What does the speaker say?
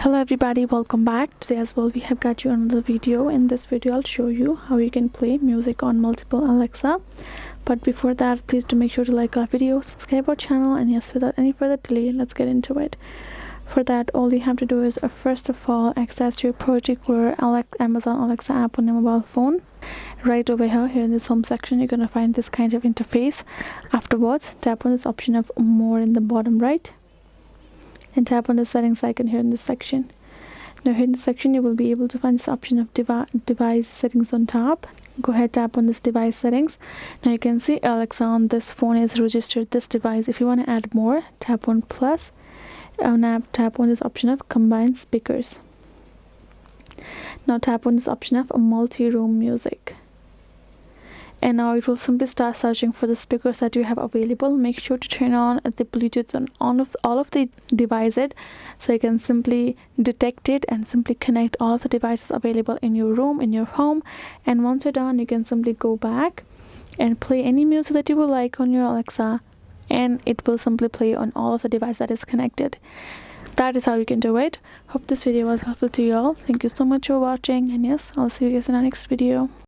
Hello everybody, welcome back. Today as well we have got you another video. In this video I'll show you how you can play music on multiple Alexa. But before that, please do make sure to like our video, subscribe our channel, and yes, without any further delay, let's get into it. For that, all you have to do is first of all access your particular Amazon Alexa app on your mobile phone. Right over here in this home section, you're gonna find this kind of interface. Afterwards, tap on this option of more in the bottom right and tap on the settings icon here in this section. Now here in this section you will be able to find this option of device settings on top. Go ahead, tap on this device settings. Now you can see Alexa on this phone is registered this device. If you want to add more, tap on plus. Now tap on this option of combined speakers. Now tap on this option of multi-room music. And now it will simply start searching for the speakers that you have available. Make sure to turn on the Bluetooth on all of the devices, so you can simply detect it and simply connect all of the devices available in your room, in your home. And once you're done, you can simply go back and play any music that you would like on your Alexa, and it will simply play on all of the device that is connected. That is how you can do it. Hope this video was helpful to you all. Thank you so much for watching, and yes, I'll see you guys in our next video.